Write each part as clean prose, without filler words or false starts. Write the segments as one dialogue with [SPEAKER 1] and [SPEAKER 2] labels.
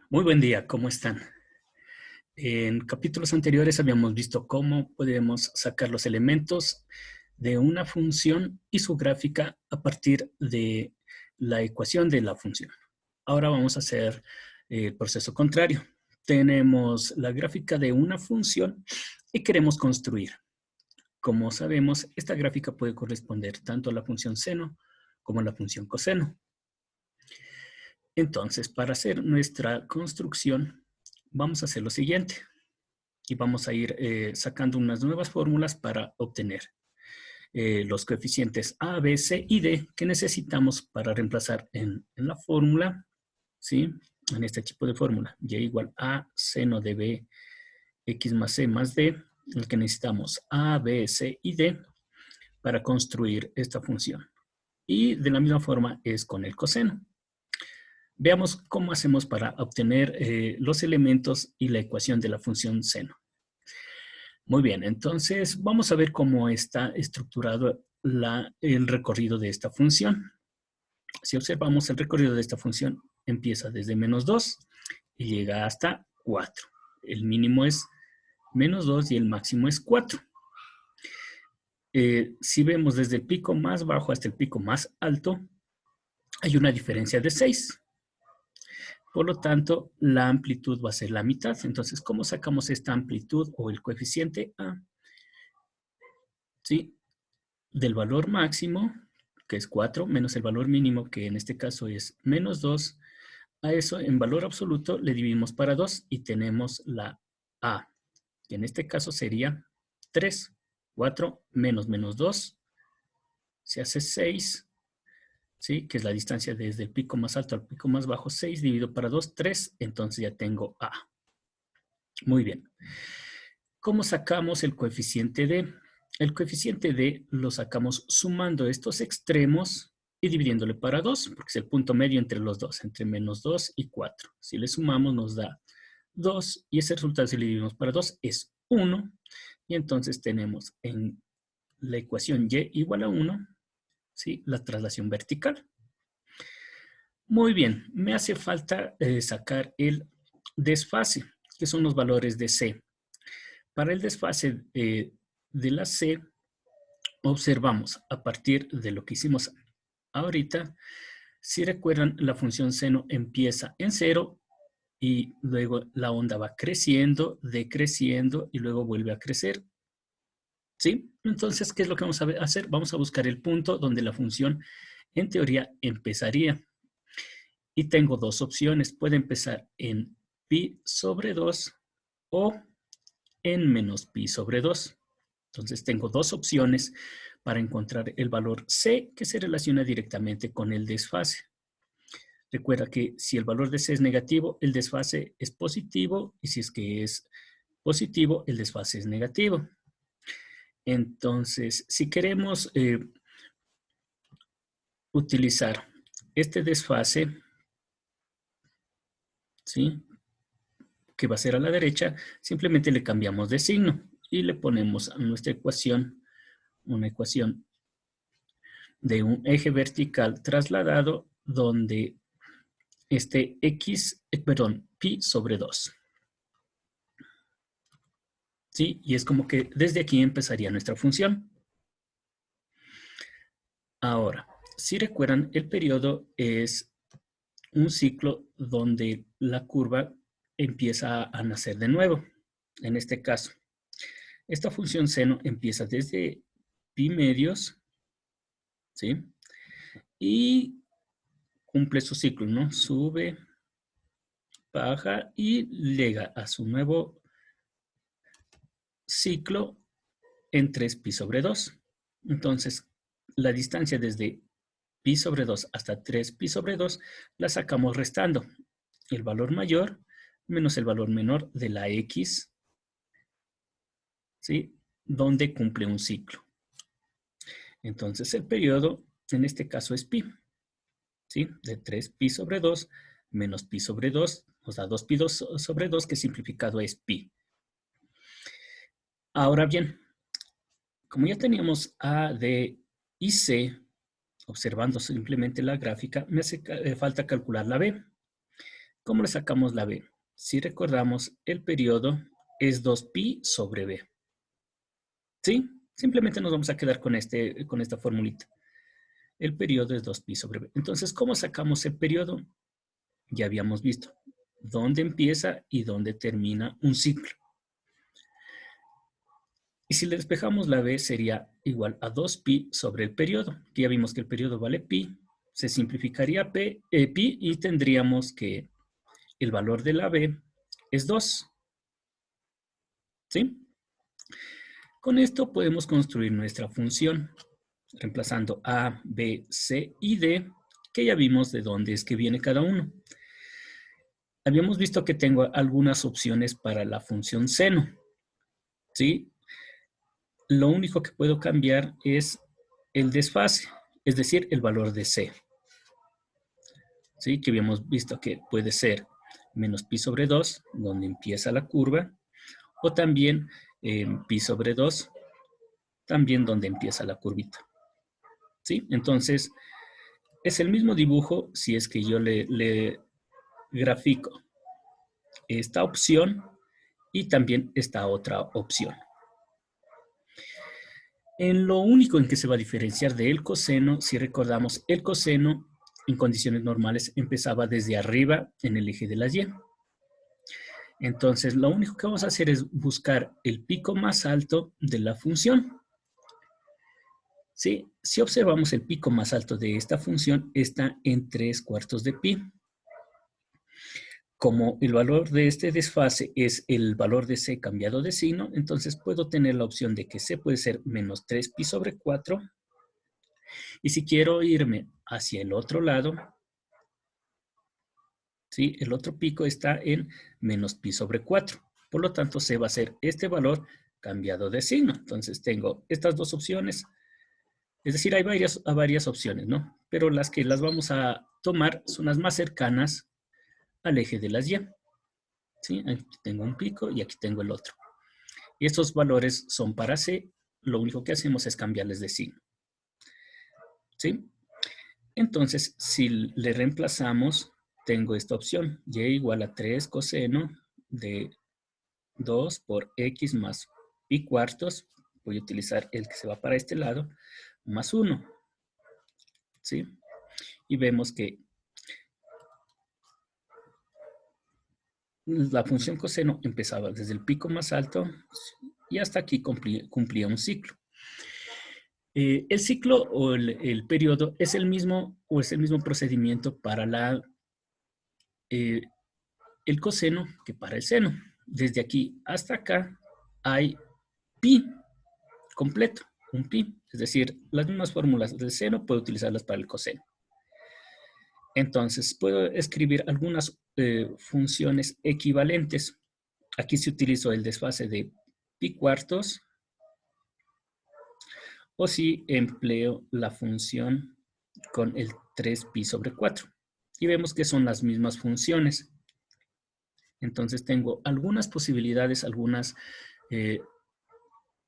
[SPEAKER 1] Muy buen día, ¿cómo están? En capítulos anteriores habíamos visto cómo podemos sacar los elementos de una función y su gráfica a partir de la ecuación de la función. Ahora vamos a hacer el proceso contrario. Tenemos la gráfica de una función y queremos construir. Como sabemos, esta gráfica puede corresponder tanto a la función seno como a la función coseno. Entonces, para hacer nuestra construcción, vamos a hacer lo siguiente y vamos a ir sacando unas nuevas fórmulas para obtener los coeficientes A, B, C y D que necesitamos para reemplazar en la fórmula, ¿sí? En este tipo de fórmula, y igual a seno de B, X más C más D, el que necesitamos A, B, C y D para construir esta función. Y de la misma forma es con el coseno. Veamos cómo hacemos para obtener los elementos y la ecuación de la función seno. Muy bien, entonces vamos a ver cómo está estructurado el recorrido de esta función. Si observamos el recorrido de esta función, empieza desde -2 y llega hasta 4. El mínimo es -2 y el máximo es 4. Si vemos desde el pico más bajo hasta el pico más alto, hay una diferencia de 6. Por lo tanto, la amplitud va a ser la mitad. Entonces, ¿cómo sacamos esta amplitud o el coeficiente A? ¿Sí? Del valor máximo, que es 4, menos el valor mínimo, que en este caso es -2, a eso en valor absoluto le dividimos para 2 y tenemos la A, que en este caso sería 3. 4 menos -2 se hace 6, ¿sí? Que es la distancia desde el pico más alto al pico más bajo. 6 dividido para 2, 3, entonces ya tengo A. Muy bien. ¿Cómo sacamos el coeficiente D? El coeficiente D lo sacamos sumando estos extremos y dividiéndole para 2, porque es el punto medio entre los dos, entre -2 y 4. Si le sumamos nos da 2 y ese resultado si le dividimos para 2 es 1. Y entonces tenemos en la ecuación y igual a 1, ¿sí? La traslación vertical. Muy bien, me hace falta sacar el desfase, que son los valores de C. Para el desfase de la C, observamos a partir de lo que hicimos ahorita, si recuerdan, la función seno empieza en 0 y luego la onda va creciendo, decreciendo y luego vuelve a crecer. ¿Sí? Entonces, ¿qué es lo que vamos a hacer? Vamos a buscar el punto donde la función, en teoría, empezaría. Y tengo dos opciones. Puede empezar en pi sobre 2 o en menos pi sobre 2. Entonces tengo dos opciones para encontrar el valor C que se relaciona directamente con el desfase. Recuerda que si el valor de C es negativo, el desfase es positivo y si es que es positivo, el desfase es negativo. Entonces, si queremos utilizar este desfase, ¿sí? Que va a ser a la derecha, simplemente le cambiamos de signo y le ponemos a nuestra ecuación una ecuación de un eje vertical trasladado donde esté pi sobre 2. ¿Sí? Y es como que desde aquí empezaría nuestra función. Ahora, si recuerdan, el periodo es un ciclo donde la curva empieza a nacer de nuevo. En este caso, esta función seno empieza desde pi medios, ¿sí? Y cumple su ciclo, ¿no? Sube, baja y llega a su nuevo ciclo en 3 pi sobre 2. Entonces, la distancia desde pi sobre 2 hasta 3 pi sobre 2 la sacamos restando el valor mayor menos el valor menor de la x, ¿sí? Donde cumple un ciclo. Entonces, el periodo en este caso es pi, ¿sí? De 3 pi sobre 2 menos pi sobre 2 nos da 2 pi sobre 2, que simplificado es pi. Ahora bien, como ya teníamos A, D y C, observando simplemente la gráfica, me hace falta calcular la B. ¿Cómo le sacamos la b? Si recordamos, el periodo es 2pi sobre b. ¿Sí? Simplemente nos vamos a quedar con esta formulita. El periodo es 2pi sobre b. Entonces, ¿cómo sacamos el periodo? Ya habíamos visto dónde empieza y dónde termina un ciclo. Y si le despejamos la b, sería igual a 2pi sobre el periodo. Ya vimos que el periodo vale pi. Se simplificaría pi y tendríamos que el valor de la b es 2. ¿Sí? Con esto podemos construir nuestra función, reemplazando a, b, c y d, que ya vimos de dónde es que viene cada uno. Habíamos visto que tengo algunas opciones para la función seno. ¿Sí? Lo único que puedo cambiar es el desfase, es decir, el valor de c. ¿Sí? Que habíamos visto que puede ser menos pi sobre 2, donde empieza la curva, o también pi sobre 2, también donde empieza la curvita. ¿Sí? Entonces, es el mismo dibujo si es que yo le grafico esta opción y también esta otra opción. En lo único en que se va a diferenciar del coseno, si recordamos, el coseno en condiciones normales empezaba desde arriba en el eje de la y. Entonces, lo único que vamos a hacer es buscar el pico más alto de la función. ¿Sí? Si observamos el pico más alto de esta función, está en 3/4 de pi. Como el valor de este desfase es el valor de c cambiado de signo, entonces puedo tener la opción de que c puede ser menos 3pi sobre 4. Y si quiero irme hacia el otro lado, ¿sí? El otro pico está en menos pi sobre 4. Por lo tanto, c va a ser este valor cambiado de signo. Entonces tengo estas dos opciones. Es decir, hay varias opciones, ¿no? Pero las que las vamos a tomar son las más cercanas al eje de las y. ¿Sí? Aquí tengo un pico y aquí tengo el otro. Y estos valores son para c. Lo único que hacemos es cambiarles de signo. ¿Sí? Entonces, si le reemplazamos, tengo esta opción. Y igual a 3 coseno de 2 por x más pi cuartos. Voy a utilizar el que se va para este lado, más 1. ¿Sí? Y vemos que la función coseno empezaba desde el pico más alto y hasta aquí cumplía un ciclo. El ciclo o el periodo es el mismo procedimiento para el coseno que para el seno. Desde aquí hasta acá hay pi completo, un pi. Es decir, las mismas fórmulas del seno puedo utilizarlas para el coseno. Entonces, puedo escribir algunas funciones equivalentes. Aquí se utilizó el desfase de pi cuartos, o si empleo la función con el 3pi sobre 4. Y vemos que son las mismas funciones. Entonces tengo algunas posibilidades, algunas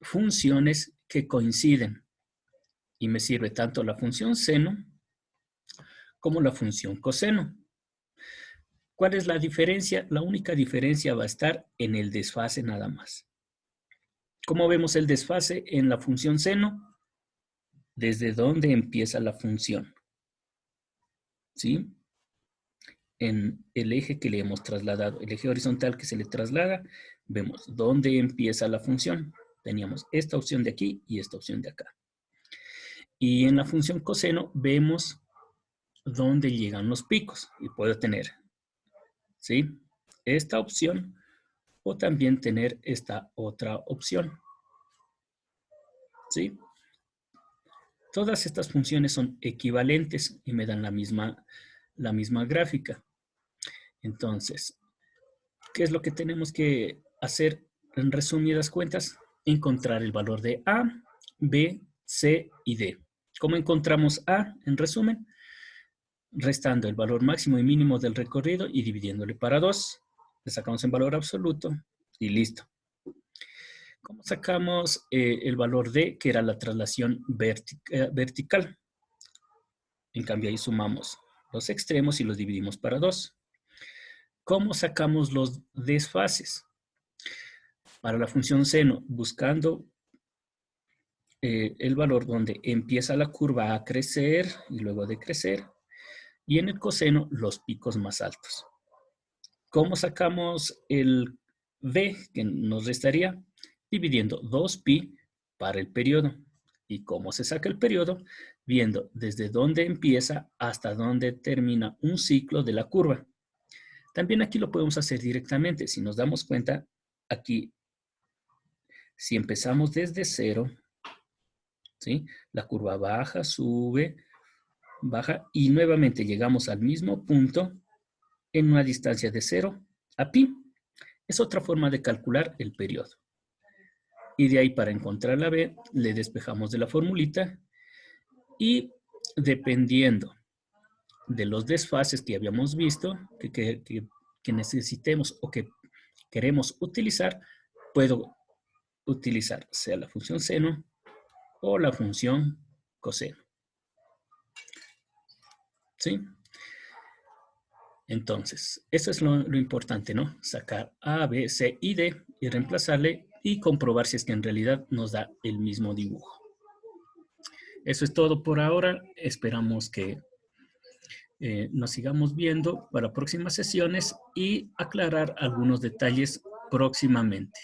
[SPEAKER 1] funciones que coinciden. Y me sirve tanto la función seno como la función coseno. ¿Cuál es la diferencia? La única diferencia va a estar en el desfase nada más. ¿Cómo vemos el desfase en la función seno? ¿Desde dónde empieza la función? ¿Sí? En el eje que le hemos trasladado, el eje horizontal que se le traslada, vemos dónde empieza la función. Teníamos esta opción de aquí y esta opción de acá. Y en la función coseno vemos dónde llegan los picos. Y puedo tener, ¿sí? Esta opción o también tener esta otra opción. ¿Sí? Todas estas funciones son equivalentes y me dan la misma gráfica. Entonces, ¿qué es lo que tenemos que hacer en resumidas cuentas? Encontrar el valor de A, B, C y D. ¿Cómo encontramos A en resumen? Restando el valor máximo y mínimo del recorrido y dividiéndole para 2. Le sacamos en valor absoluto y listo. ¿Cómo sacamos el valor D, que era la traslación vertical? En cambio, ahí sumamos los extremos y los dividimos para 2. ¿Cómo sacamos los desfases? Para la función seno, buscando el valor donde empieza la curva a crecer y luego a decrecer, y en el coseno los picos más altos. ¿Cómo sacamos el b que nos restaría? Dividiendo 2pi para el periodo. ¿Y cómo se saca el periodo? Viendo desde dónde empieza hasta dónde termina un ciclo de la curva. También aquí lo podemos hacer directamente. Si nos damos cuenta, aquí, si empezamos desde cero, ¿sí? La curva baja, sube, baja y nuevamente llegamos al mismo punto en una distancia de 0 a pi. Es otra forma de calcular el periodo. Y de ahí para encontrar la b, le despejamos de la formulita y dependiendo de los desfases que habíamos visto, que necesitemos o que queremos utilizar, puedo utilizar sea la función seno o la función coseno. ¿Sí? Entonces, eso es lo importante, ¿no? Sacar A, B, C y D y reemplazarle y comprobar si es que en realidad nos da el mismo dibujo. Eso es todo por ahora. Esperamos que nos sigamos viendo para próximas sesiones y aclarar algunos detalles próximamente.